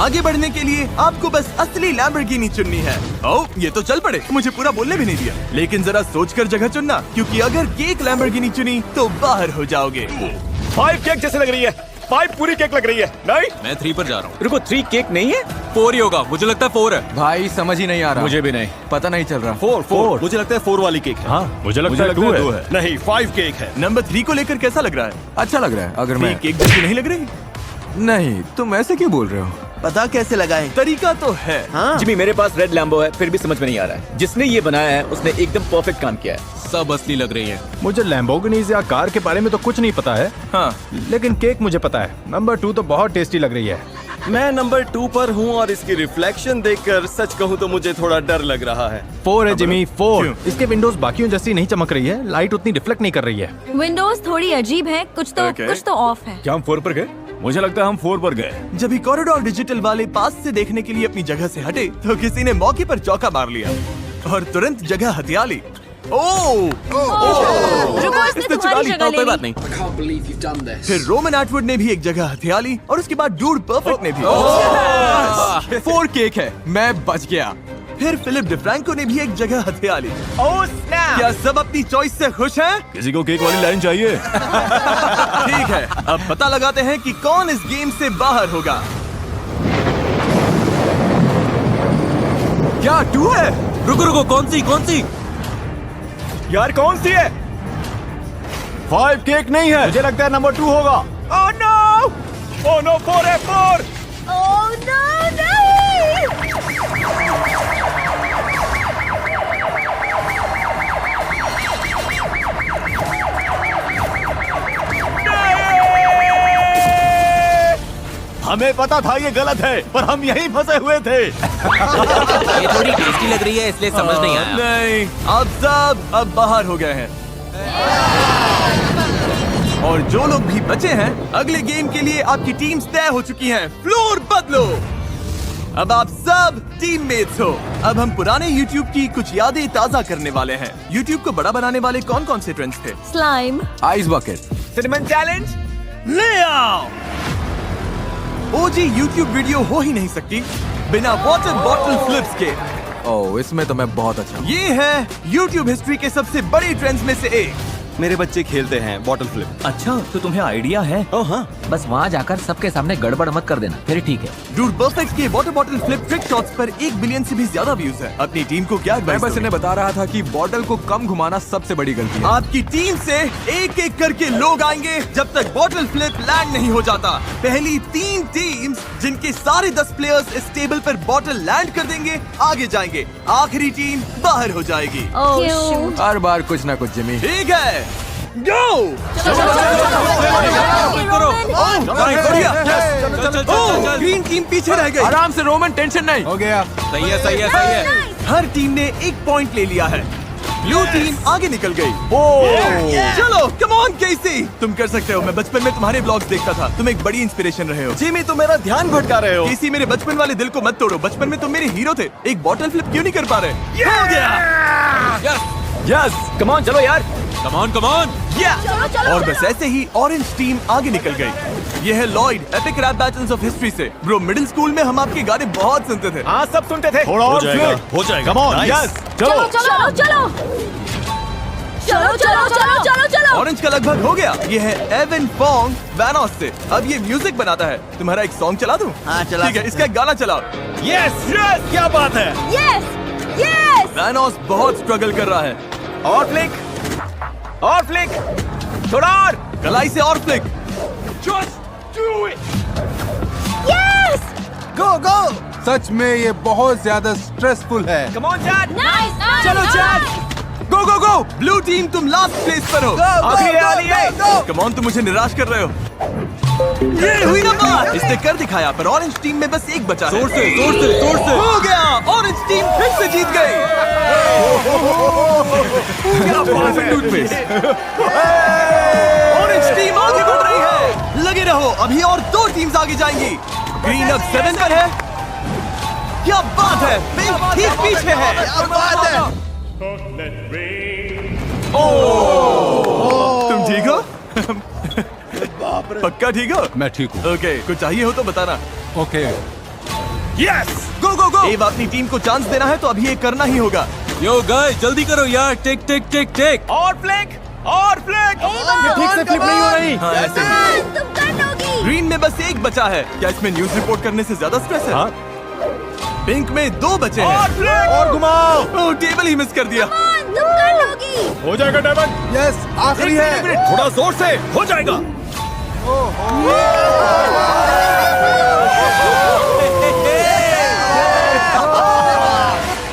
आगे बढ़ने के लिए आपको बस असली लैम्बोर्गिनी चुननी है। ओह, ये तो चल पड़े, मुझे पूरा बोलने भी नहीं दिया। लेकिन जरा सोचकर जगह चुनना, क्योंकि अगर केक लैम्बोर्गिनी चुनी तो बाहर हो जाओगे। 5 केक जैसे लग रही है। 5 पूरी केक लग रही है। नहीं, मैं 3 पर जा रहा हूँ। रुको, 3 केक नहीं है। 4 ही होगा, मुझे लगता है 4 है। भाई समझ ही नहीं आ रहा। मुझे भी नहीं पता नहीं चल रहा। 4 मुझे लगता है 4 वाली केक है। हाँ, मुझे लगता है 2 है। नहीं, 5 केक है। नंबर 3 को लेकर कैसा लग रहा है? अच्छा लग रहा है। अगर मैं केक जैसी नहीं लग रही? नहीं, तुम ऐसे क्यों बोल रहे हो? पता कैसे लगाएं? तरीका तो है। हाँ। जिमी, मेरे पास रेड लैम्बो है, फिर भी समझ में नहीं आ रहा है। जिसने ये बनाया है उसने एकदम परफेक्ट काम किया है। सब असली लग रही है। मुझे लैम्बोर्गिनीज या कार के बारे में तो कुछ नहीं पता है। हाँ, लेकिन केक मुझे पता है। नंबर 2 तो बहुत टेस्टी लग रही है। मैं नंबर 2 पर हूँ और इसकी रिफ्लेक्शन देखकर सच कहूँ तो मुझे थोड़ा डर लग रहा है। 4 है जिमी, 4। क्यों? इसके विंडोज बाकियों जैसी नहीं चमक रही है। लाइट उतनी रिफ्लेक्ट नहीं कर रही है। विंडोज थोड़ी अजीब है, कुछ तो ऑफ है। क्या हम 4 पर गए? मुझे लगता है हम 4 पर गए। जब ही कॉरिडोर डिजिटल वाले पास से देखने के लिए अपनी जगह से हटे तो किसी ने मौके पर चौका मार लिया और तुरंत जगह हथिया ली। रुको, इसने तुम्हारी जगह ले कोई ली। बात नहीं। फिर रोमन एटवुड ने भी एक जगह हथिया ली और उसके बाद डूड परफेक्ट ने भी। 4 केक है, मैं बच गया। फिर फिलिप डिफ्रैंको ने भी एक जगह हथिया ली। क्या सब अपनी चॉइस से खुश हैं? किसी को केक वाली लाइन चाहिए? ठीक है, अब पता लगाते हैं कि कौन इस गेम से बाहर होगा। क्या 2 है? रुको, कौन सी? यार कौन सी है? 5 केक नहीं है। मुझे लगता है नंबर 2 होगा। ओह नो, 4 है, 4। ओह नो, नहीं। हमें पता था ये गलत है, पर हम यहीं फंसे हुए थे। ये थोड़ी टेस्टी लग रही है, इसलिए समझ नहीं आया। नहीं, आप सब अब बाहर हो गए हैं। और जो लोग भी बचे हैं, अगले गेम के लिए आपकी टीम्स तय हो चुकी हैं। फ्लोर बदलो। अब आप सब टीममेट्स हो। अब हम पुराने YouTube की कुछ यादें ताजा करने वाले हैं। YouTube को बड़ा बनाने वाले कौन कौन से ट्रेंड्स थे? Slime, ice bucket, cinnamon challenge. ले आओ। OG YouTube वीडियो हो ही नहीं सकती बिना वाटर बॉटल फ्लिप्स के। ओह, इसमें तो मैं बहुत अच्छा हूँ। ये है YouTube हिस्ट्री के सबसे बड़े ट्रेंड्स में से एक। मेरे बच्चे खेलते हैं बॉटल फ्लिप। अच्छा, तो तुम्हें आइडिया है? ओह हाँ, बस वहाँ जाकर सबके सामने गड़बड़ मत कर देना, फिर ठीक है। डूड परफेक्ट के water bottle flip trick shots पर 1 बिलियन से भी ज्यादा व्यूज है। अपनी टीम को क्या मैं एडवाइस बस दोगे? इन्हें बता रहा था कि बॉटल को कम घुमाना सबसे बड़ी गलती है। आपकी टीम से एक एक करके लोग आएंगे जब तक बॉटल फ्लिप लैंड नहीं हो जाता। पहली 3 टीम्स जिनके सारे 10 प्लेयर्स इस टेबल पर बॉटल लैंड कर देंगे आगे जाएंगे। आखिरी टीम बाहर हो जाएगी। ओह शूट। हर बार कुछ ना कुछ जिमी। ठीक है, गो। चल। ग्रीन टीम पीछे रह गई। आराम से रोमन, टेंशन नहीं। हो गया। सही है। हर टीम ने 1 पॉइंट ले लिया है। ब्लू टीम आगे निकल गई। चलो, कम ऑन केसी, तुम कर सकते हो। मैं बचपन में तुम्हारे ब्लॉग्स देखता था, तुम एक बड़ी इंस्पिरेशन रहे हो। जिमी तुम मेरा ध्यान भटका रहे हो। केसी, मेरे बचपन वाले दिल को मत तोड़ो। बचपन में तुम मेरे हीरो थे, एक बॉटल फ्लिप क्यों नहीं कर पा रहे? हो गया। यस, कम ऑन, चलो यार। Come on. और बस ऐसे ही ऑरेंज टीम आगे निकल गई। ये है Lloyd, epic rap battles of history से। ब्रो, मिडिल स्कूल में हम आपके गाने बहुत सुनते थे। हाँ, सब सुनते थे। थोड़ा और हो जाएगा। कम ऑन, यस, चलो। चलो। ऑरेंज का लगभग हो गया। ये है एवन फोंग वैनोस से। अब ये म्यूजिक बनाता है। तुम्हारा एक सॉन्ग चला दूं? हाँ, चला। ठीक है, इसका एक गाना चलाओ। यस, क्या बात है। यस। वैनोस बहुत स्ट्रगल कर रहा है। और फ्लिक, थोड़ा और। कलाई से और फ्लिक। Just do it. गो। सच में ये बहुत ज्यादा स्ट्रेसफुल है। Come on, Chad. चलो गो। ब्लू टीम तुम लास्ट प्लेस पर हो। आखिरी वाली है। कम ऑन, तुम मुझे निराश कर रहे हो। ये हुई ना बात। इसने कर दिखाया, पर ऑरेंज टीम में बस एक बचा है। जोर से। हो गया। ऑरेंज टीम फिर से जीत गई। ऑरेंज टीम आगे बढ़ रही है। लगे रहो, अभी और 2 टीम्स आगे जाएंगी। ग्रीन अब 7 पर है। क्या बात है, पिंक ठीक पीछे है। क्या बात है। तुम ठीक हो? पक्का ठीक हो? मैं ठीक हूँ। ओके, कुछ चाहिए हो तो बताना। ओके। यस गो गो गो। अब अपनी टीम को चांस देना है तो अभी ये करना ही होगा। यो गाइस जल्दी करो यार, टेक टेक टेक टेक। और फ्लिक, और फ्लिक। ये ठीक से फ्लिप नहीं हो रही। हाँ, ऐसे ही। तुम कर लोगी। ग्रीन में बस एक बचा है। क्या इसमें न्यूज रिपोर्ट करने से ज्यादा स्ट्रेस है? हाँ। पिंक में 2 बचे हैं। और फ्लिक, और घुमाओ। ओह, टेबल ही मिस कर दिया। तुम कर लोगी। हो जाएगा डायमंड। यस आखिरी है। थोड़ा जोर से हो जाएगा।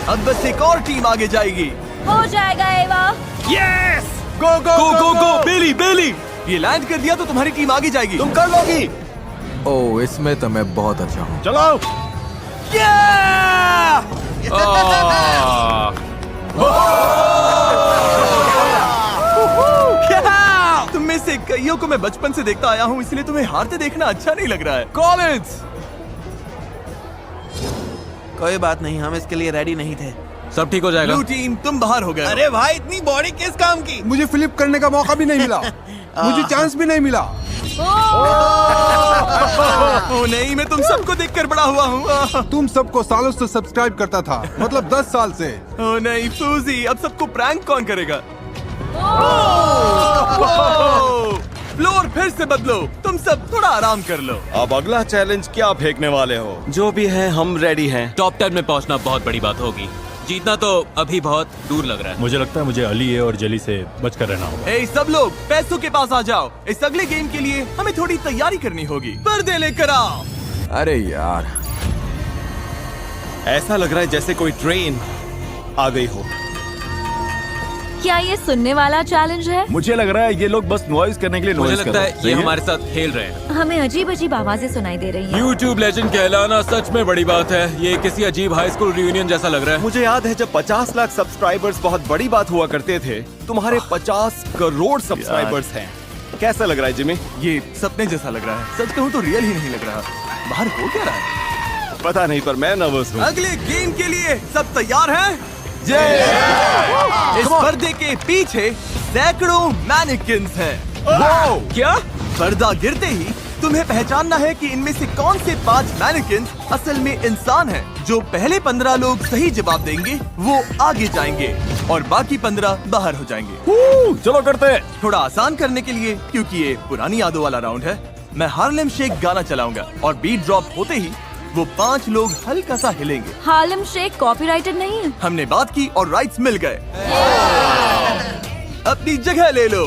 अब बस एक और टीम आगे जाएगी। हो जाएगा एवा। यस गो गो गो गो गो बेली बेली। ये लैंड कर दिया तो तुम्हारी टीम आगे जाएगी। तुम कर लोगी। ओह इसमें तो मैं बहुत अच्छा हूँ। चलाओ। तुम में से कईयों को मैं बचपन से देखता आया हूँ, इसलिए तुम्हें हारते देखना अच्छा नहीं लग रहा है। कॉलेज कोई बात नहीं, हम इसके लिए रेडी नहीं थे। सब ठीक हो जाएगा। ब्लू टीम तुम बाहर हो गए। अरे भाई इतनी बॉडी किस काम की? मुझे फ्लिप करने का मौका भी नहीं मिला। मुझे चांस भी नहीं मिला। ओह नहीं, मैं तुम सबको देखकर बड़ा हुआ हूँ। तुम सबको सालों से सब्सक्राइब करता था, मतलब 10 साल से। ओह नहीं फूजी, अब सबको प्रैंक कौन करेगा? फ्लोर फिर से बदलो। तुम सब थोड़ा आराम कर लो। अब अगला चैलेंज क्या फेंकने वाले हो? जो भी है हम रेडी हैं। टॉप 10 में पहुंचना बहुत बड़ी बात होगी। जीतना तो अभी बहुत दूर लग रहा है। मुझे लगता है मुझे अली और जली से बचकर रहना होगा। ए सब लोग पैसों के पास आ जाओ। इस अगले गेम के लिए हमें थोड़ी तैयारी करनी होगी। पर्दे लेकर आओ। अरे यार ऐसा लग रहा है जैसे कोई ट्रेन आ गई हो। क्या ये सुनने वाला चैलेंज है? मुझे लग रहा है ये लोग बस नॉइज करने के लिए मुझे नॉइज कर लगता रहे है हैं। ये सही हमारे साथ खेल रहे हैं। हमें अजीब अजीब आवाजें सुनाई दे रही हैं। YouTube लेजेंड कहलाना सच में बड़ी बात है। ये किसी अजीब हाई स्कूल रियूनियन जैसा लग रहा है। मुझे याद है जब 50 लाख सब्सक्राइबर्स बहुत बड़ी बात हुआ करते थे। तुम्हारे 50 करोड़ सब्सक्राइबर्स हैं। कैसा लग रहा है जिमी? ये सपने जैसा लग रहा है। सच कहूँ तो रियल ही नहीं लग रहा। बाहर हो क्या रहा है? पता नहीं, पर मैं नर्वस हूँ। अगले गेम के लिए सब तैयार हैं? इस पर्दे के पीछे सैकड़ों मैनिकिन्स हैं। वो क्या? पर्दा गिरते ही तुम्हें पहचानना है कि इनमें से कौन से 5 मैनिकिन्स असल में इंसान हैं। जो पहले 15 लोग सही जवाब देंगे वो आगे जाएंगे और बाकी 15 बाहर हो जाएंगे। चलो करते हैं। थोड़ा आसान करने के लिए, क्योंकि ये पुरानी यादों वाला राउंड है, मैं हार्लेम शेक गाना चलाऊंगा और बीट ड्रॉप होते ही वो 5 लोग हल्का सा हिलेंगे। हार्लेम शेक कॉपीराइटेड नहीं है। हमने बात की और राइट्स मिल गए। अपनी जगह ले लो।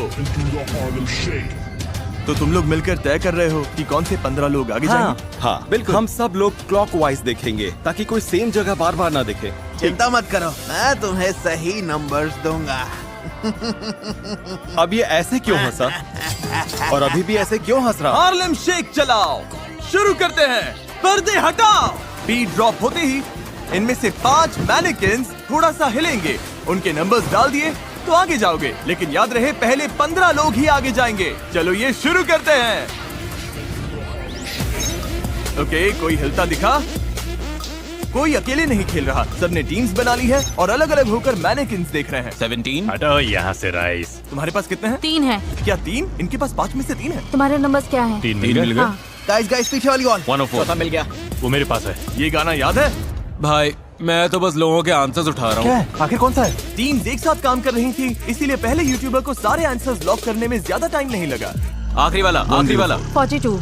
तो तुम लोग मिलकर तय कर रहे हो कि कौन से 15 लोग आगे जाएंगे? हाँ बिल्कुल। हम सब लोग क्लॉकवाइज देखेंगे ताकि कोई सेम जगह बार बार ना दिखे। चिंता मत करो, मैं तुम्हें सही नंबर्स दूंगा। अब ये ऐसे क्यों हंसा? और अभी भी ऐसे क्यों हंस रहा? हार्लेम शेक चलाओ। शुरू करते हैं। पर्दे हटाओ। बीट ड्रॉप होते ही इनमें से 5 मैनिकिन्स थोड़ा सा हिलेंगे। उनके नंबर्स डाल दिए तो आगे जाओगे, लेकिन याद रहे पहले 15 लोग ही आगे जाएंगे। चलो ये शुरू करते हैं। ओके, कोई हिलता दिखा? कोई अकेले नहीं खेल रहा। सबने टीम्स बना ली है और अलग अलग होकर मैनिकिन्स देख रहे हैं। 17। हटो यहाँ से राइस। तुम्हारे पास कितने हैं? 3 है। क्या 3? इनके पास 5 में से 3 है। तुम्हारे नंबर्स क्या हैं? 3 मिल गए। गाइस गाइस पीछे वाली वॉल। 104 मिल गया। वो मेरे पास है। ये गाना याद है? भाई मैं तो बस लोगों के आंसर्स उठा रहा हूँ। आखिर कौन सा है? टीम्स एक साथ काम कर रही थी, इसीलिए पहले यूट्यूबर को सारे आंसर्स लॉक करने में ज्यादा टाइम नहीं लगा। आखिरी वाला, आखिरी वाला। 42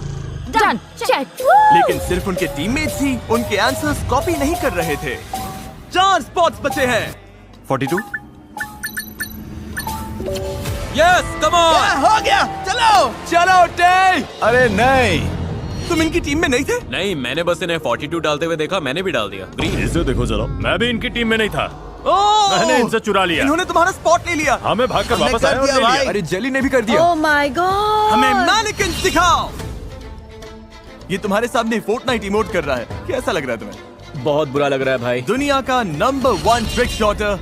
डन चेक। लेकिन सिर्फ उनके टीममेट्स ही उनके आंसर्स कॉपी नहीं कर रहे थे। 4 स्पॉट्स बचे हैं। 42। Yes come on. हो गया, चलो। चलो टे। अरे नहीं, तुम इनकी टीम में नहीं थे? नहीं, मैंने बस इन्हें 42 डालते हुए देखा, मैंने भी डाल दिया। ग्रीन। इसे देखो जरा। मैं भी इनकी टीम में नहीं था। ओह! मैंने इनसे चुरा लिया। इन्होंने तुम्हारा स्पॉट ले लिया। हाँ मैं भागकर हमने वापस कर आया और दिया ले लिया। भाई। अरे जेली ने भी कर दिया। Oh my God. हमें मैनिकिन्स दिखाओ। ये तुम्हारे सामने फोर्टनाइट इमोट कर रहा है। कैसा लग रहा है तुम्हें? बहुत बुरा लग रहा है भाई। दुनिया का नंबर 1 ट्रिक शॉटर,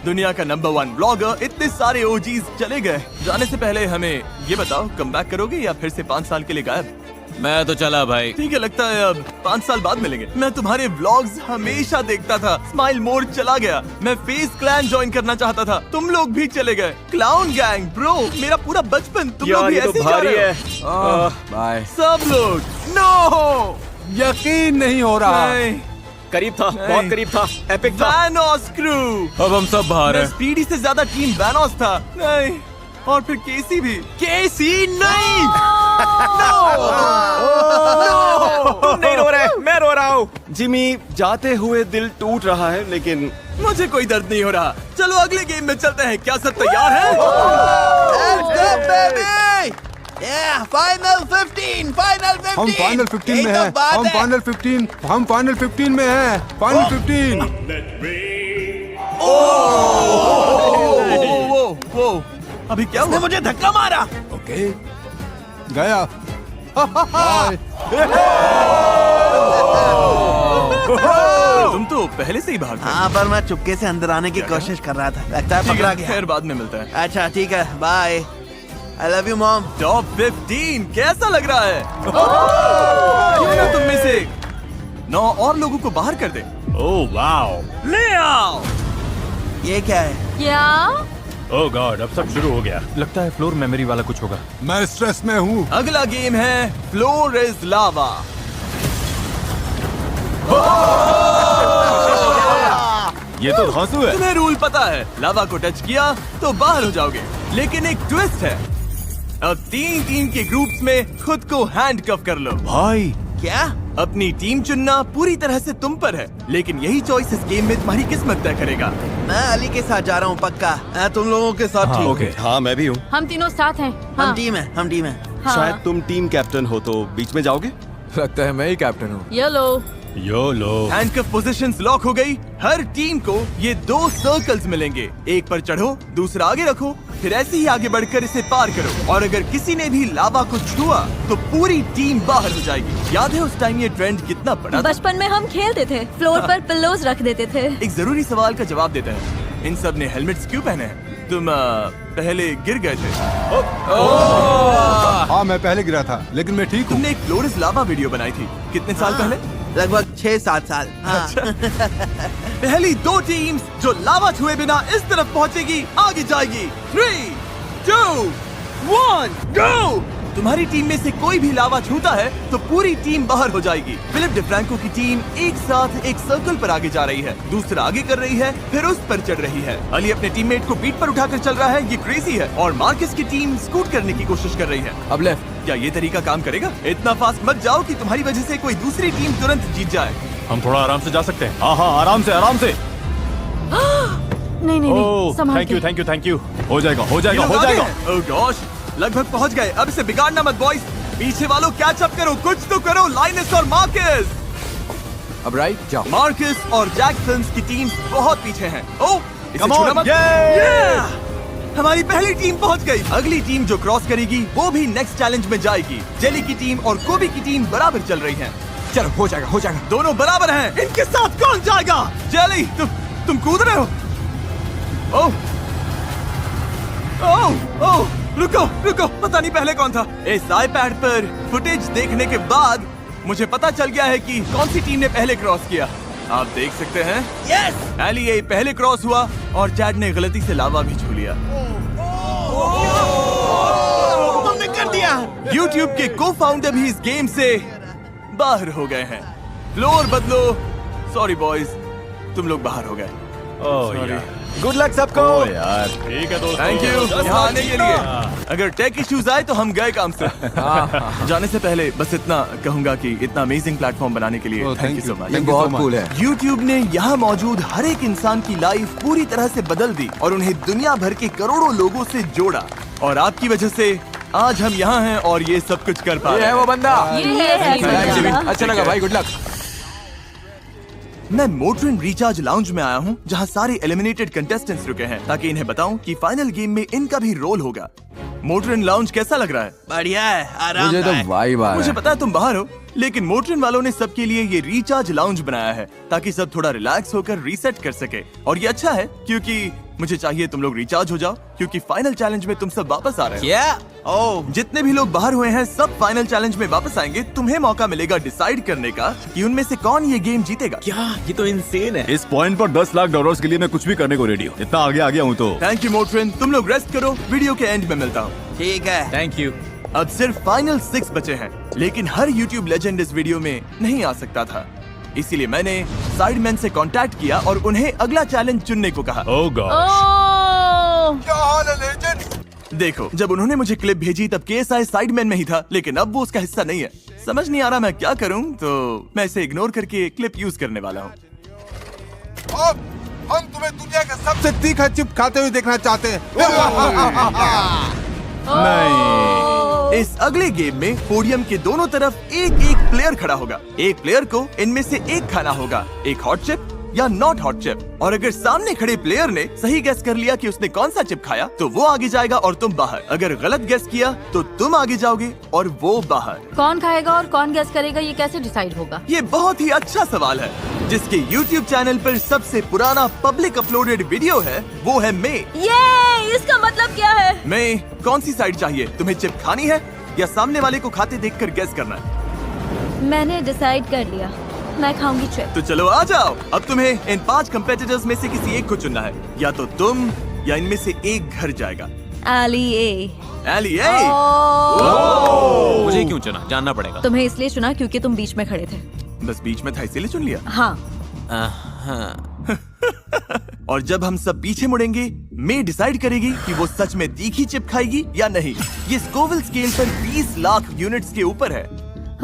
दुनिया का नंबर 1 ब्लॉगर, इतने सारे ओजीज चले गए। जाने से पहले हमें ये बताओ, कमबैक करोगे या फिर से 5 साल के लिए गायब? मैं तो चला भाई। ठीक है, लगता है अब 5 साल बाद मिलेंगे। मैं तुम्हारे व्लॉग्स हमेशा देखता था। स्माइल मोड चला गया। मैं फेस क्लैन ज्वाइन करना चाहता था। तुम लोग भी चले गए। क्लाउन गैंग ब्रो, मेरा पूरा बचपन तुम लोग भी ऐसे ही जा रहे हो। बाय। सब लोग नो। यकीन नहीं हो रहा। नहीं, करीब था, बहुत करीब था, एपिक था। वैनोस क्रू। अब हम सब बाहर हैं। स्पीडी से ज्यादा टीम वैनोस था। नहीं, और फिर केसी भी। केसी नहीं। तुम नहीं रो रहे, मैं रो रहा हूँ। जिमी, जाते हुए दिल टूट रहा है, लेकिन मुझे कोई दर्द नहीं हो रहा। चलो अगले गेम में चलते हैं। क्या सब तैयार हैं? Let's go, baby! Yeah, final 15, final 15. हम फाइनल 15 में यही तो हैं। बात हम है। फाइनल 15 में हैं। फाइनल 15। वो अभी क्या हुआ? मुझे धक्का मारा। ओके, गया। तुम तो पहले से ही भाग गए। हाँ, पर मैं चुपके से अंदर आने की कोशिश कर रहा था। लगता है ठीक पकड़ा है, गया। खैर बाद में मिलता है। अच्छा ठीक है, bye. I love you mom. Top 15 कैसा लग रहा है? क्यों ना तुम में से 9 और लोगों को बाहर कर दे। ओह वाओ, ले आओ। ये क्या है? क्या? ओह गॉड, अब सब शुरू हो गया। लगता है फ्लोर मेमोरी वाला कुछ होगा। मैं स्ट्रेस में हूँ। अगला गेम है फ्लोर इज लावा। ये तो धांसू है। तुम्हें रूल पता है, लावा को टच किया तो बाहर हो जाओगे। लेकिन एक ट्विस्ट है, अब 3 के ग्रुप्स में खुद को हैंडकफ कर लो। भाई, क्या? अपनी टीम चुनना पूरी तरह से तुम पर है, लेकिन यही चॉइस इस गेम में तुम्हारी किस्मत तय करेगा। मैं अली के साथ जा रहा हूँ पक्का। मैं तुम लोगों के साथ ठीक हूँ। ओके, हाँ मैं भी हूँ। हम तीनों साथ हैं। हम टीम है, हम टीम है। शायद तुम टीम कैप्टन हो तो बीच में जाओगे। लगता है मैं ही कैप्टन हूँ। ये लो। योलो। हैंडकफ पोजीशंस लॉक हो गई। हर टीम को ये 2 सर्कल्स मिलेंगे। एक पर चढ़ो, दूसरा आगे रखो, फिर ऐसे ही आगे बढ़कर इसे पार करो। और अगर किसी ने भी लावा को छुआ तो पूरी टीम बाहर हो जाएगी। याद है उस टाइम ये ट्रेंड कितना बड़ा था? बचपन में हम खेलते थे, फ्लोर पर पिल्लोज रख देते थे। एक जरूरी सवाल का जवाब देते हैं, इन सब ने हेलमेट्स क्यों पहने हैं? तुम पहले गिर गए थे। हाँ, मैं पहले गिरा था, लेकिन मैं ठीक हूँ। तुमने एक फ्लोर इज लावा वीडियो बनाई थी, कितने साल पहले? लगभग 6-7 साल। हाँ। पहली 2 टीम्स जो लावा छुए बिना इस तरफ पहुंचेगी आगे जाएगी। 3, 2, 1, गो! तुम्हारी टीम में से कोई भी लावा छूता है तो पूरी टीम बाहर हो जाएगी। फिलिप डिफ्रैंको की टीम एक साथ एक सर्कल पर आगे जा रही है, दूसरा आगे कर रही है, फिर उस पर चढ़ रही है। अली अपने टीममेट को पीठ पर उठाकर चल रहा है, ये क्रेजी है। और मार्कस की टीम स्कूट करने की कोशिश कर रही है। अब लेफ्ट। क्या ये तरीका काम करेगा? इतना फास्ट मत जाओ कि तुम्हारी वजह से कोई दूसरी टीम तुरंत जीत जाए। हम थोड़ा आराम से जा सकते हैं। हाँ हाँ, आराम से, आराम से। नहीं नहीं नहीं, ओह, संभाल थैंक यू, के। Thank you, thank you. हो जाएगा, हो जाएगा, ये लोग हो आगे जाएगा। हैं। ओह गॉश, लगभग पहुंच गए। अब इसे बिगाड़ना मत बॉयज। पीछे वालों कैच अप करो, कुछ तो करो। लाइनस और मार्कस। अब राइट जाओ। मार्कस और जैक फिल्म्स की टीम बहुत पीछे हैं। ओह, इसे Come on, छूना मत। yay! Yeah! हमारी पहली टीम पहुंच गई। अगली टीम जो क्रॉस करेगी वो भी नेक्स्ट चैलेंज में जाएगी। जेली की टीम और कोबी की टीम बराबर चल रही हैं। चलो हो जाएगा, हो जाएगा। दोनों बराबर हैं। इनके साथ कौन जाएगा? जेली, तुम कूद रहे हो? ओह, ओह, ओह, रुको, रुको, पता नहीं पहले कौन था। इस आईपैड पर फुटेज देखने के बाद मुझे पता चल गया है कि कौन सी टीम ने पहले क्रॉस किया। आप देख सकते हैं। यस! एली ए पहले क्रॉस हुआ और चैड ने गलती से लावा भी छू लिया। तुमने कर दिया। YouTube के को-फाउंडर भी इस गेम से बाहर हो गए हैं। फ्लोर बदलो। सॉरी बॉयज, तुम लोग बाहर हो गए। ओह यार, गुड लक सबको। ओह यार, ठीक है दोस्तों। थैंक यू यहाँ आने के लिए। अगर टेक इश्यूज आए तो हम गए काम से। जाने से पहले बस इतना कहूंगा कि इतना अमेजिंग प्लेटफॉर्म बनाने के लिए थैंक यू सो मच। बहुत कूल है। YouTube ने यहाँ मौजूद हर एक इंसान की लाइफ पूरी तरह से बदल दी और उन्हें दुनिया भर के करोड़ों लोगों से जोड़ा। और आपकी वजह से आज हम यहाँ हैं और ये सब कुछ कर पा रहे हैं। वो बंदा। ये है अच्छा लगा भाई, गुड लक। मैं मोटरिन रिचार्ज लाउंज में आया हूँ जहाँ सारे एलिमिनेटेड कंटेस्टेंट्स रुके हैं ताकि इन्हें बताऊं कि फाइनल गेम में इनका भी रोल होगा। मोटरिन लाउंज कैसा लग रहा है? बढ़िया है, मुझे तो आरामदायक। वाइब आ रहा मुझे है। पता है तुम बाहर हो, लेकिन मोटरिन वालों ने सबके लिए ये रिचार्ज लाउंज बनाया है ताकि सब थोड़ा रिलैक्स होकर रीसेट कर सके। और ये अच्छा है क्योंकि मुझे चाहिए तुम लोग रिचार्ज हो जाओ क्योंकि फाइनल चैलेंज में तुम सब वापस आ रहे हो। क्या? ओह, जितने भी लोग बाहर हुए हैं सब फाइनल चैलेंज में वापस आएंगे। तुम्हें मौका मिलेगा डिसाइड करने का कि उनमें से कौन ये गेम जीतेगा। क्या ये तो इंसेन है। इस पॉइंट पर $10 लाख के लिए मैं कुछ भी करने को रेडी हूँ। इतना आगे आ गया हूँ तो। थैंक यू मोटरिन, तुम लोग रेस्ट करो, वीडियो के एंड में मिलता हूँ। ठीक है। Thank you. अब सिर्फ फाइनल 6 बचे हैं, लेकिन हर YouTube लेजेंड इस वीडियो में नहीं आ सकता था। इसीलिए मैंने साइडमैन से कांटेक्ट किया और उन्हें अगला चैलेंज चुनने को कहा। ओह गॉड। ओह क्या हाल है लेजेंड? देखो, जब उन्होंने मुझे क्लिप भेजी तब केएसआई साइडमैन में ही था, लेकिन अब वो उसका हिस्सा नहीं है। समझ नहीं आ रहा मैं क्या करूं, तो मैं इसे इग्नोर करके क्लिप यूज करने वाला हूं। अब हम तुम्हें दुनिया का सबसे तीखा चिप खाते हुए देखना चाहते हैं। नहीं, इस अगले गेम में पोडियम के दोनों तरफ एक एक प्लेयर खड़ा होगा। एक प्लेयर को इनमें से एक खाना होगा, एक हॉट चिप या नॉट हॉट चिप। और अगर सामने खड़े प्लेयर ने सही गेस कर लिया कि उसने कौन सा चिप खाया, तो वो आगे जाएगा और तुम बाहर। अगर गलत गेस किया तो तुम आगे जाओगे और वो बाहर। कौन खाएगा और कौन गेस करेगा, ये कैसे डिसाइड होगा? ये बहुत ही अच्छा सवाल है। जिसके YouTube चैनल पर सबसे पुराना पब्लिक अपलोडेड वीडियो है वो है मे। ये इसका मतलब क्या है? मे, कौन सी साइड चाहिए? तुम्हें चिप खानी है या सामने वाले को खाते देखकर गेस करना है? मैंने डिसाइड कर लिया, मैं खाऊंगी चिप। तो चलो आ जाओ। अब तुम्हें इन 5 कंपेटिटर्स में से किसी एक को चुनना है। या तो तुम या इनमें से एक घर जाएगा। एली ए। एली ए। मुझे क्यों चुना, जानना पड़ेगा। तुम्हें इसलिए चुना क्योंकि तुम बीच में खड़े थे। बस बीच में था इसीलिए चुन लिया। हाँ। और जब हम सब पीछे मुड़ेंगे, मे डिसाइड करेगी कि वो सच में तीखी चिप खाएगी या नहीं। ये स्कोविल स्केल पर 20 लाख यूनिट्स के ऊपर है।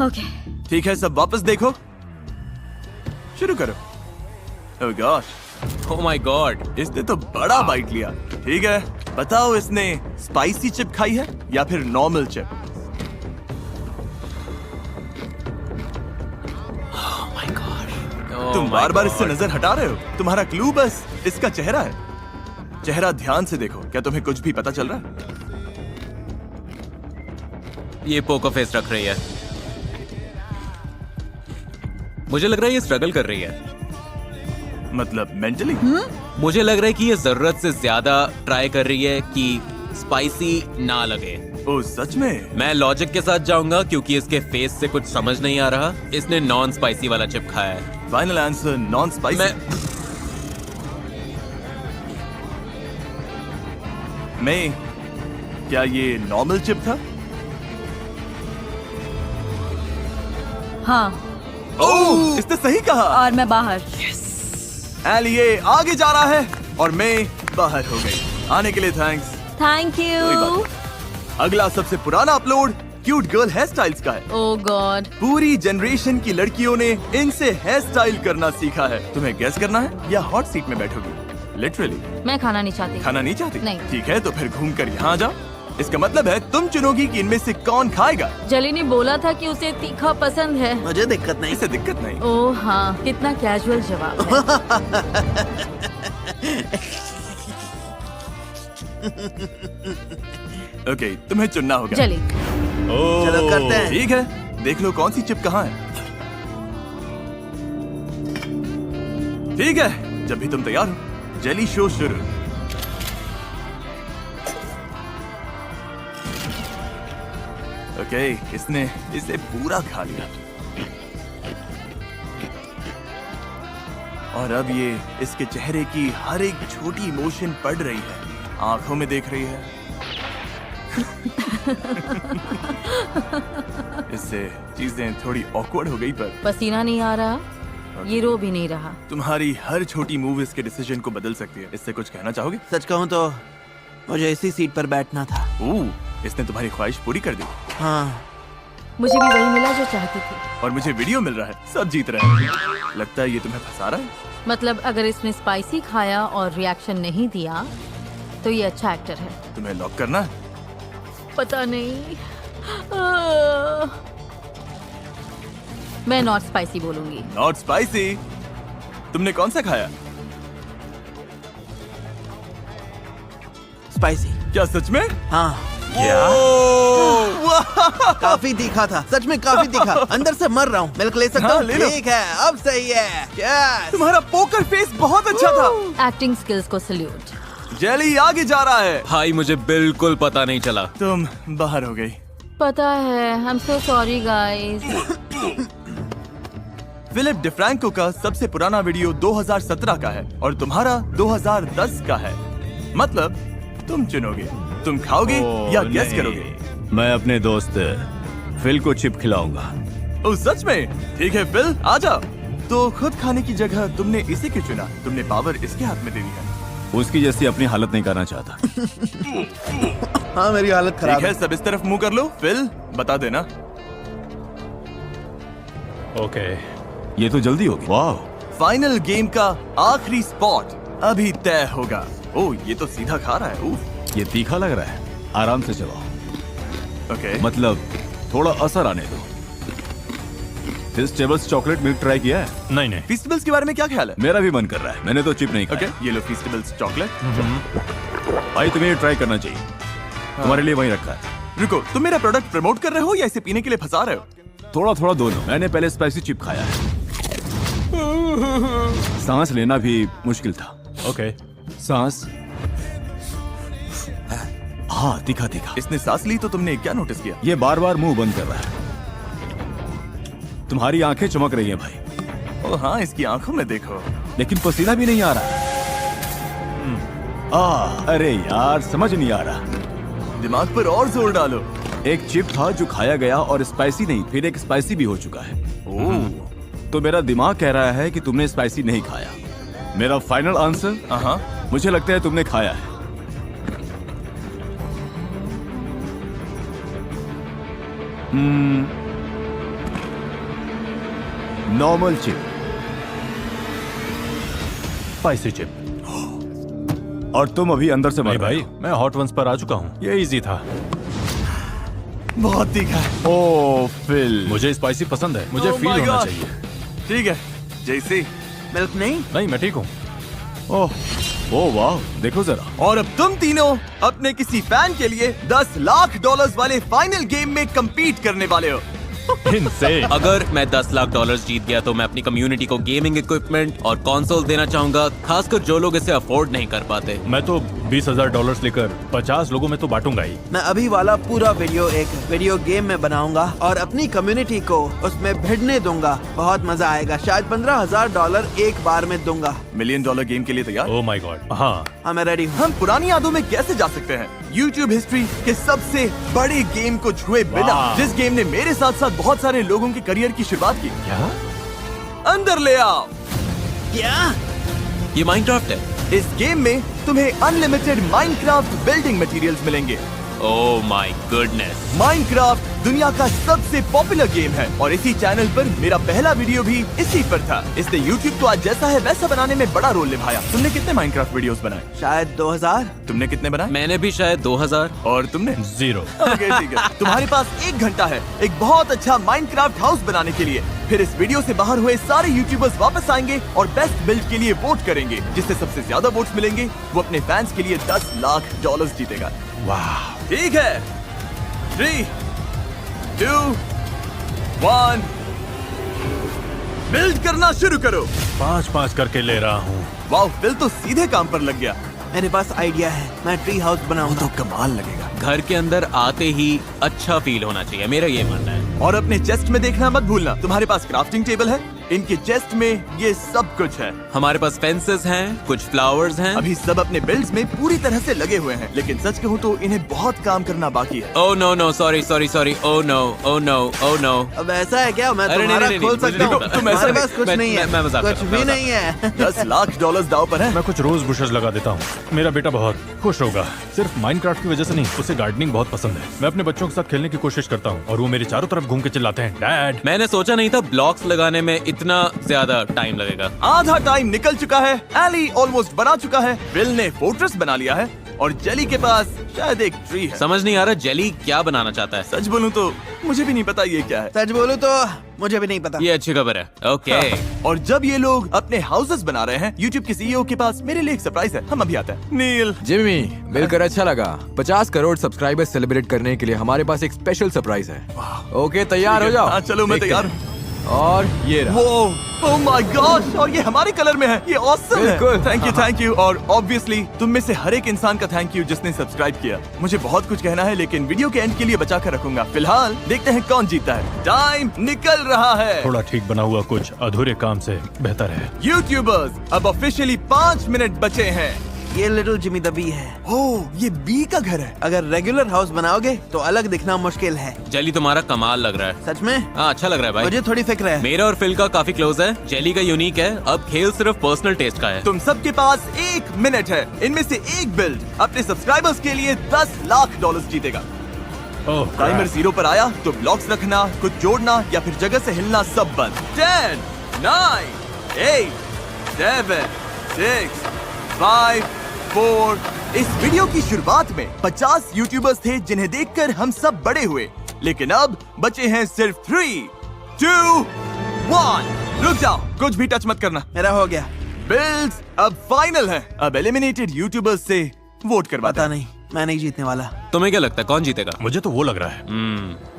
ओके। ठीक है, सब वापस देखो, शुरू करो। ओह गॉश, ओह माय गॉड, इसने तो बड़ा बाइट लिया। ठीक है, बताओ इसने स्पाइसी चिप खाई है या फिर नॉर्मल चिप? तुम बार बार इससे नजर हटा रहे हो। तुम्हारा क्लू बस इसका चेहरा है। चेहरा ध्यान से देखो, क्या तुम्हें कुछ भी पता चल रहा है? ये पोकर फेस रख रही है। मुझे लग रहा है ये स्ट्रगल कर रही है। मतलब मेंटली? मुझे लग रहा है कि ये जरूरत से ज्यादा ट्राई कर रही है कि स्पाइसी ना लगे। ओ सच में? मैं लॉजिक के साथ जाऊंगा क्योंकि इसके फेस से कुछ समझ नहीं आ रहा। इसने नॉन स्पाइसी वाला चिप खाया है। Final answer non spicy. मैं क्या ये नॉर्मल चिप था? हाँ। ओह, इसने सही कहा। और मैं बाहर। एली ए आगे जा रहा है और मैं बाहर हो गई। आने के लिए थैंक्स। थैंक कोई यू। बात नहीं। अगला सबसे पुराना upload cute girl hair styles का है। ओह गॉड। पूरी जनरेशन की लड़कियों ने इनसे हेयर स्टाइल करना सीखा है। तुम्हें गेस करना है या हॉट सीट में बैठोगी? लिटरली। मैं खाना नहीं चाहती। खाना नहीं चाहती? नहीं। ठीक है, तो फिर घूम कर यहाँ जाओ। इसका मतलब है तुम चुनोगी कि इनमें से कौन खाएगा। जली ने बोला था कि उसे तीखा पसंद है। मुझे दिक्कत नहीं। इसे दिक्कत नहीं। ओह हाँ, कितना कैजुअल जवाब है। ओके, तुम्हें चुनना होगा। जली। चलो करते हैं। ठीक है, देख लो कौन सी चिप कहाँ है। ठीक है, जब भी तुम तैयार हो, जेली शो शुरू। ओके, इसने इसे पूरा खा लिया और अब ये इसके चेहरे की हर एक छोटी इमोशन पढ़ रही है, आंखों में देख रही है। इससे चीजें थोड़ी ऑकवर्ड हो गई, पर पसीना नहीं आ रहा, ये रो भी नहीं रहा। तुम्हारी हर छोटी मूव इसके डिसीजन को बदल सकती है। इससे कुछ कहना चाहोगे? सच कहूँ तो मुझे इसी सीट पर बैठना था। इसने तुम्हारी ख्वाहिश पूरी कर दी। हाँ, मुझे भी वही मिला जो चाहती थी। और मुझे वीडियो मिल रहा है, सब जीत रहे हैं। लगता है ये तुम्हें फंसा रहा है। मतलब अगर इसने स्पाइसी खाया और रिएक्शन नहीं दिया तो ये अच्छा एक्टर है। तुम्हें लॉक करना है? पता नहीं। मैं नॉट स्पाइसी बोलूंगी। Not spicy? तुमने कौन सा खाया? स्पाइसी। क्या सच में? हाँ, वाह! काफी तीखा था, सच में काफी तीखा। अंदर से मर रहा हूँ। मिल्क ले सकता हाँ, हूँ? ले लो। ठीक है, अब सही है। Yes! तुम्हारा पोकर फेस बहुत अच्छा था। एक्टिंग स्किल्स को सल्यूट। जेली आगे जा रहा है। भाई मुझे बिल्कुल पता नहीं चला। तुम बाहर हो गई। पता है, I am so sorry guys. Philip DeFranco का सबसे पुराना वीडियो 2017 का है और तुम्हारा 2010 का है। मतलब तुम चुनोगे, तुम खाओगे या गेस करोगे? मैं अपने दोस्त फिल को चिप खिलाऊंगा। ओ सच में? ठीक है फिल, आ जाओ। तो खुद खाने की जगह तुमने इसे क्यों चुना? तुमने पावर इसके हाथ में दे दी है। उसकी जैसी अपनी हालत नहीं करना चाहता। हाँ मेरी हालत खराब ठीक है, सब इस तरफ मुंह कर लो। फिल, बता देना। ओके। ये तो जल्दी होगी। वाह, फाइनल गेम का आखिरी स्पॉट अभी तय होगा। ओह, ये तो सीधा खा रहा है। उफ। ये तीखा लग रहा है। आराम से चबाओ। ओके। मतलब थोड़ा असर आने दो। फेस्टिवल्स चॉकलेट मिल्क ट्राई किया है? नहीं नहीं। फीस्टेबल्स के बारे में क्या ख्याल है? मेरा भी मन कर रहा है। मैंने तो चिप नहीं खाया। ओके, ये लो फीस्टेबल्स चॉकलेट। भाई तुम्हें ये ट्राई करना चाहिए। तुम्हारे लिए वहीं रखा है। रुको, तुम मेरा प्रोडक्ट प्रमोट कर रहे हो या इसे पीने के लिए फंसा रहे हो? थोड़ा थोड़ा दोनों। मैंने पहले स्पाइसी चिप खाया है। सांस लेना भी मुश्किल था। ओके। सांस, हाँ, तीखा तीखा। इसने सांस ली तो तुमने क्या नोटिस किया? ये बार बार मुंह बंद कर रहा है। तुम्हारी आंखें चमक रही हैं भाई। ओह हाँ, इसकी आंखों में देखो। लेकिन पसीना भी नहीं आ रहा। अरे यार, समझ नहीं आ रहा। दिमाग पर और जोर डालो। एक चिप था जो खाया गया और स्पाइसी नहीं, फिर एक स्पाइसी भी हो चुका है। ओह। तो मेरा दिमाग कह रहा है कि तुमने स्पाइसी नहीं खाया। मेरा फाइनल आंसर, हाँ, मुझे लगता है तुमने खाया है। Normal chip, spicy chip. और तुम अभी अंदर से मर नहीं रहे भाई, हो। मैं हॉट वंस पर आ चुका हूँ। ये इजी था। बहुत तीखा है। ओ फिल, मुझे स्पाइसी पसंद है। मुझे Oh फील my होना God. चाहिए। ठीक है, जैसे। मिल्क नहीं। नहीं, मैं ठीक हूँ। ओह वाह, देखो जरा। और अब तुम तीनों अपने किसी फैन के लिए $10 लाख वाले फाइनल गेम में compete करने वाले हो। Insane. अगर मैं $10 लाख जीत गया तो मैं अपनी कम्युनिटी को गेमिंग इक्विपमेंट और कंसोल देना चाहूंगा, खासकर जो लोग इसे अफोर्ड नहीं कर पाते। मैं तो $20,000 लेकर 50 लोगों में तो बांटूंगा ही। मैं अभी वाला पूरा वीडियो एक वीडियो गेम में बनाऊंगा और अपनी कम्युनिटी को उसमें भिड़ने दूंगा। बहुत मजा आएगा। शायद $15,000 एक बार में दूंगा। $1 मिलियन गेम के लिए तैयार? Oh my God. हाँ। हाँ मैं रेडी हूँ। हम पुरानी यादों में कैसे जा सकते हैं? YouTube हिस्ट्री के सबसे बड़े गेम को छुए बिना, वाह। जिस गेम ने मेरे साथ साथ बहुत सारे लोगों के करियर की शुरुआत की। क्या? अंदर ले आओ। क्या? ये माइनक्राफ्ट है। इस गेम में तुम्हें अनलिमिटेड माइनक्राफ्ट बिल्डिंग मटेरियल्स मिलेंगे। Oh my goodness. माइनक्राफ्ट दुनिया का सबसे पॉपुलर गेम है और इसी चैनल पर मेरा पहला वीडियो भी इसी पर था। इसने YouTube को आज जैसा है वैसा बनाने में बड़ा रोल निभाया। तुमने कितने माइनक्राफ्ट वीडियोस बनाए? शायद 2000। तुमने कितने बनाए? मैंने भी शायद 2000। और तुमने? 0। ओके, ठीक है। तुम्हारे पास 1 घंटा है एक बहुत अच्छा माइनक्राफ्ट हाउस बनाने के लिए। फिर इस वीडियो से बाहर हुए सारे यूट्यूबर्स वापस आएंगे और बेस्ट बिल्ड के लिए वोट करेंगे। जिससे सबसे ज्यादा वोट्स मिलेंगे वो अपने फैंस के लिए $10 लाख जीतेगा। वाह। ठीक है, 3, 2, 1, बिल्ड करना शुरू करो। 5-5 करके ले रहा हूँ। वाह, फिल तो सीधे काम पर लग गया। मेरे पास आइडिया है। मैं ट्री हाउस बनाऊंगा। तो कमाल लगेगा। घर के अंदर आते ही अच्छा फील होना चाहिए, मेरा ये मानना है। और अपने चेस्ट में देखना मत भूलना। तुम्हारे पास क्राफ्टिंग टेबल है? इनके चेस्ट में ये सब कुछ है। हमारे पास फेंसेस हैं, कुछ फ्लावर्स हैं। अभी सब अपने बिल्ड्स में पूरी तरह से लगे हुए हैं, लेकिन सच कहूँ तो इन्हें बहुत काम करना बाकी है। Oh no, sorry, oh no. अब ऐसा है क्या? मैं अरे तुम्हारा नहीं, खोल मुझे सकता हूँ। नहीं पता। तुम ऐसा तुम्हारे नहीं- पास कुछ मैं- नहीं है। मैं मजाक कुछ कर रहा भी हूँ, नहीं है। $10 लाख दाव पर है। मैं कुछ रोज बुशेस लगा देता हूँ। मेरा बेटा बहुत खुश होगा। सिर्फ माइनक्राफ्ट की वजह से नहीं, उसे गार्डनिंग बहुत पसंद है। मैं अपने बच्चों के साथ खेलने की कोशिश करता हूँ और वो मेरे चारों तरफ घूम के चिल्लाते हैं, डैड। मैंने सोचा नहीं था ब्लॉक्स लगाने में इतना ज्यादा टाइम लगेगा। आधा टाइम निकल चुका है। एली ऑलमोस्ट बना चुका है। बिल ने फोर्ट्रेस बना लिया है और जेली के पास शायद एक ट्री है। समझ नहीं आ रहा जेली क्या बनाना चाहता है। सच बोलूं तो मुझे भी नहीं पता ये क्या है। सच बोलूं तो मुझे भी नहीं पता। ये अच्छी खबर है। ओके। और जब ये लोग अपने हाउसेस बना रहे हैं, YouTube के CEO के पास मेरे लिए एक सरप्राइज है। हम अभी आते हैं। नील, जिमी, मिलकर अच्छा लगा। 50 करोड़ सब्सक्राइबर्स सेलिब्रेट करने के लिए हमारे पास एक स्पेशल सरप्राइज है। ओके, तैयार हो जाओ। हाँ चलो, मैं देखते तैयार हैं। हूँ। और ये रहा। वो, ओह माय गॉड, और ये हमारे कलर में है। ये ऑसम है। बिल्कुल। Thank you. और ऑब्वियसली तुम में से हर एक इंसान का थैंक यू जिसने सब्सक्राइब किया। मुझे बहुत कुछ कहना है लेकिन वीडियो के एंड के लिए बचा कर रखूंगा। फिलहाल देखते हैं कौन जीता है। टाइम निकल रहा है। थोड़ा ठीक बना हुआ कुछ अधूरे काम से बेहतर है। यूट्यूबर्स, अब ऑफिशियली 5 मिनट बचे हैं। ये लिटिल जिमी द बी है। ओह, ये बी का घर है। अगर रेगुलर हाउस बनाओगे तो अलग दिखना मुश्किल है। जेली तुम्हारा कमाल लग रहा है। सच में? हाँ, अच्छा लग रहा है भाई। मुझे थोड़ी फिक्र है। मेरा और फिल का काफी क्लोज है। जेली का यूनिक है। अब खेल सिर्फ पर्सनल टेस्ट का है। तुम सबके पास 1 मिनट है। इनमें से एक बिल्ड अपने सब्सक्राइबर्स के लिए $10 लाख जीतेगा। ओह, टाइमर 0 पर आया तो ब्लॉक्स रखना, कुछ जोड़ना या फिर जगह से हिलना सब बंद। 10, 9, 8, 7, 6, 5, 4। इस वीडियो की शुरुआत में 50 यूट्यूबर्स थे जिन्हें देखकर हम सब बड़े हुए, लेकिन अब बचे हैं सिर्फ 3, 2, 1। रुक जाओ, कुछ भी टच मत करना। मेरा हो गया। बिल्ड्स अब फाइनल है। अब एलिमिनेटेड यूट्यूबर्स से वोट करवाते पता नहीं, मैं नहीं जीतने वाला। तुम्हें क्या लगता है कौन जीतेगा? मुझे तो वो लग रहा है।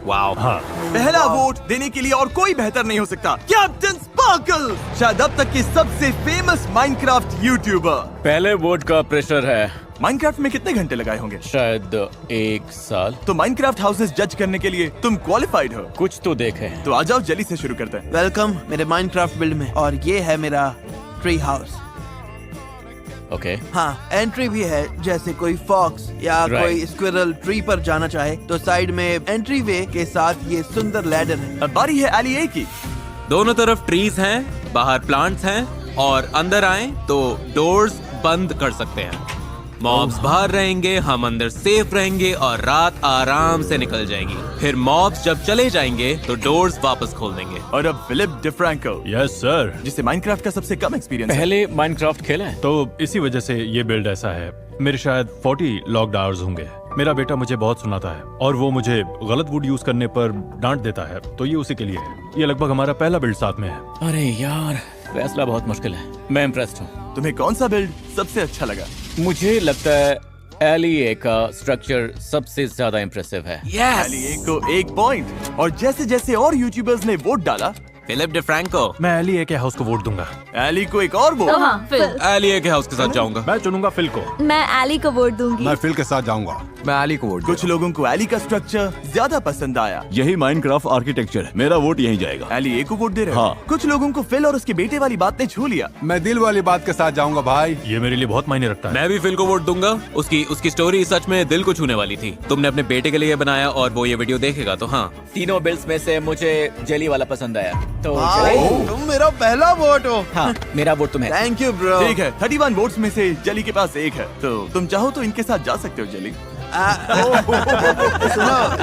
वाओ। हाँ, पहला वोट देने के लिए और कोई बेहतर नहीं हो सकता। कैप्टन स्पार्कल, शायद अब तक के सबसे फेमस माइनक्राफ्ट यूट्यूबर। पहले वोट का प्रेशर है। माइनक्राफ्ट में कितने घंटे लगाए होंगे? शायद 1 साल। तो माइनक्राफ्ट हाउसेस जज करने के लिए तुम क्वालिफाइड हो। कुछ तो देखे। तो आ जाओ, जल्दी से शुरू करते हैं। वेलकम मेरे माइनक्राफ्ट बिल्ड में, और ये है मेरा ट्री हाउस। ओके। हाँ, एंट्री भी है। जैसे कोई फॉक्स या Right. कोई स्क्विरल ट्री पर जाना चाहे तो साइड में एंट्री वे के साथ ये सुंदर लैडर है। अब बारी है एली ए की। दोनों तरफ ट्रीज हैं, बाहर प्लांट्स हैं, और अंदर आए तो डोर्स बंद कर सकते हैं। मॉब्स बाहर रहेंगे, हम अंदर सेफ रहेंगे और रात आराम से निकल जाएगी। फिर मॉब्स जब चले जाएंगे तो डोर्स वापस खोल देंगे। और अब फिलिप डिफ्रैंको, यस सर। जिसे माइनक्राफ्ट का सबसे कम एक्सपीरियंस है। पहले माइनक्राफ्ट खेला है? तो इसी वजह से ये बिल्ड ऐसा है। मेरे शायद 40 लॉक्ड आवर्स होंगे। मेरा बेटा मुझे बहुत सुनाता है और वो मुझे गलत वुड यूज करने पर डांट देता है, तो ये उसी के लिए है। ये लगभग हमारा पहला बिल्ड साथ में है। अरे यार, फैसला बहुत मुश्किल है। मैं इम्प्रेस्ड हूँ। तुम्हें कौन सा बिल्ड सबसे अच्छा लगा? मुझे लगता है एलिए का स्ट्रक्चर सबसे ज्यादा इम्प्रेसिव है। एली ए को 1 पॉइंट। और जैसे जैसे और यूट्यूबर्स ने वोट डाला, फिलिप डिफ्रैंको। मैं एली ए के हाउस को वोट दूंगा। एली को एक और वोट। तो हाँ, फिल। एलिए के हाउस के साथ जाऊंगा। मैं चुनूंगा फिल को। मैं एली को वोट दूंगी। मैं फिल के साथ जाऊंगा। मैं एली को वोट कुछ लोगों को एली का स्ट्रक्चर ज्यादा पसंद आया। यही माइनक्राफ्ट आर्किटेक्चर है। मेरा वोट यहीं जाएगा। एली ए को वोट दे रहे हो? हाँ। कुछ लोगों को फिल और उसके बेटे वाली बात ने छू लिया। मैं दिल वाली बात के साथ जाऊंगा भाई। ये मेरे लिए बहुत मायने रखता है। मैं भी फिल को वोट दूंगा। उसकी स्टोरी सच में दिल को छूने वाली थी। तुमने अपने बेटे के लिए बनाया और वो ये वीडियो देखेगा तो हाँ। तीनों बिल्ड्स में से मुझे जेली वाला पसंद आया, तो भाई, तुम मेरा पहला वोट हो। हाँ, मेरा वोट तुम्हें। Thank you bro. ठीक है, 31 वोट्स में से जली के पास 1 है, तो तुम चाहो तो इनके साथ जा सकते हो। जली, सुनो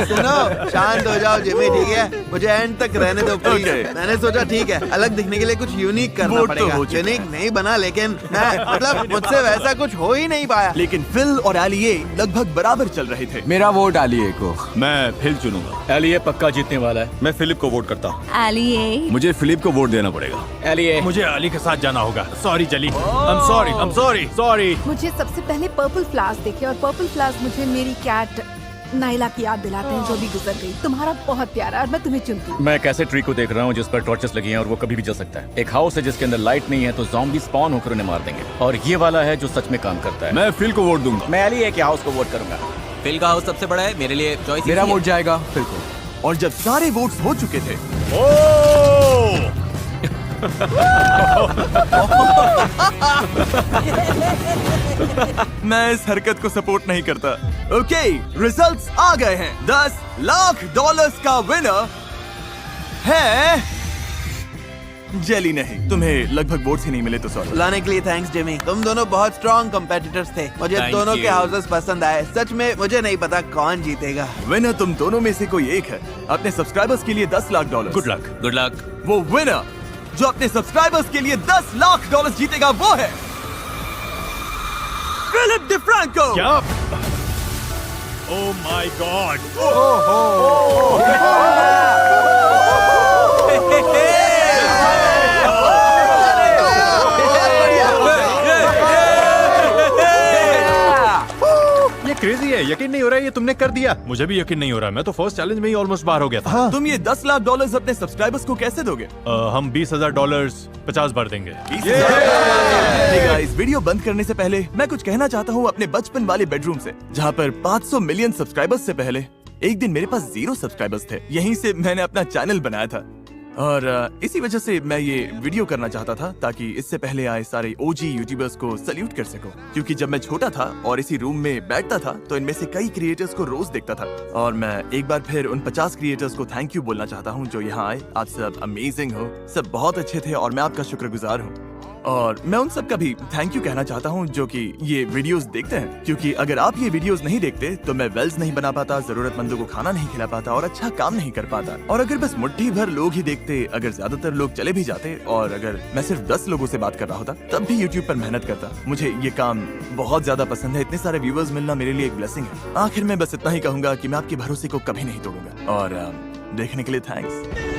सुनो, शांत हो जाओ जिमी, ठीक है? मुझे एंड तक रहने दो प्लीज। Okay. मैंने सोचा ठीक है, अलग दिखने के लिए कुछ यूनिक करना वोट तो पड़ेगा। हो चुका है। यूनिक नहीं बना, लेकिन मैं मतलब मुझसे वैसा कुछ हो ही नहीं पाया। लेकिन फिल और एली ए लगभग बराबर चल रहे थे। मेरा वोट एली को। मैं फिल चुनूंगा। एलिए पक्का जीतने वाला है। मैं फिलिप को वोट करता हूँ। एली मुझे फिलिप को वोट देना पड़ेगा। एलिए। मुझे अली के साथ जाना होगा। सॉरी जली, आई एम सॉरी। मुझे सबसे पहले पर्पल फ्लावर्स देखे, और पर्पल फ्लावर्स मुझे मेरी कैट नाइला की याद दिलाते हैं जो भी गुजर गई। तुम्हारा बहुत प्यारा, और मैं तुम्हें चुनती हूँ। मैं एक ऐसे ट्री को देख रहा हूँ जिस पर टॉर्चेस लगी हैं और वो कभी भी जल सकता है। एक हाउस है जिसके अंदर लाइट नहीं है, तो ज़ॉम्बी स्पॉन होकर उन्हें मार देंगे। और ये वाला है जो सच में काम करता है। मैं फिल को वोट दूंगा। मैं एलिए के हाउस को वोट करूंगा। फिल का हाउस सबसे बड़ा है, मेरे लिए चॉइस मेरा वोट जाएगा फिल को। और जब सारे वोट्स हो चुके थे, मैं इस हरकत को सपोर्ट नहीं करता। ओके, रिजल्ट्स आ गए हैं। $10 लाख का विनर है जेली। नहीं, तुम्हें लगभग वोट्स ही नहीं मिले, तो सॉरी। बुलाने के लिए थैंक्स जिमी। तुम दोनों बहुत स्ट्रॉन्ग कॉम्पिटिटर्स थे। मुझे Thank दोनों के you. हाउसेस पसंद आए। सच में मुझे नहीं पता कौन जीतेगा। विनर तुम दोनों में से कोई एक है। अपने सब्सक्राइबर्स के लिए $10 lakh. Good luck. Good luck. वो विनर जो अपने सब्सक्राइबर्स के लिए $10 लाख जीतेगा वो है फिलिप डिफ्रैंको। क्या? Oh my God. ये क्रेजी है, यकीन नहीं हो रहा है ये तुमने कर दिया। मुझे भी यकीन नहीं हो रहा, मैं तो फर्स्ट चैलेंज में ही ऑलमोस्ट बाहर हो गया था। तुम ये $10 लाख अपने सब्सक्राइबर्स को कैसे दोगे? हम $20,000 50 बार देंगे। Hey guys, वीडियो बंद करने से पहले मैं कुछ कहना चाहता हूँ अपने बचपन वाले बेडरूम से, जहाँ पर 500 मिलियन सब्सक्राइबर्स से पहले एक दिन मेरे पास 0 सब्सक्राइबर्स थे। यहीं से मैंने अपना चैनल बनाया था। और इसी वजह से मैं ये वीडियो करना चाहता था ताकि इससे पहले आए सारे ओजी यूट्यूबर्स को सल्यूट कर सकूं। क्योंकि जब मैं छोटा था और इसी रूम में बैठता था तो इनमें से कई क्रिएटर्स को रोज देखता था, और मैं एक बार फिर उन 50 क्रिएटर्स को थैंक यू बोलना चाहता हूं जो यहाँ आए। आप सब अमेजिंग हो, सब बहुत अच्छे थे और मैं आपका शुक्रगुजार हूँ। और मैं उन सब का भी थैंक यू कहना चाहता हूँ जो कि ये वीडियोस देखते हैं, क्योंकि अगर आप ये वीडियोस नहीं देखते तो मैं वेल्स नहीं बना पाता, जरूरतमंदों को खाना नहीं खिला पाता और अच्छा काम नहीं कर पाता। और अगर बस मुट्ठी भर लोग ही देखते, अगर ज्यादातर लोग चले भी जाते और अगर मैं सिर्फ 10 लोगों से बात कर रहा होता, तब भी यूट्यूब पर मेहनत करता। मुझे ये काम बहुत ज्यादा पसंद है, इतने सारे व्यूवर्स मिलना मेरे लिए एक ब्लेसिंग है। आखिर में बस इतना ही कहूंगा कि मैं आपके भरोसे को कभी नहीं तोड़ूंगा, और देखने के लिए थैंक्स।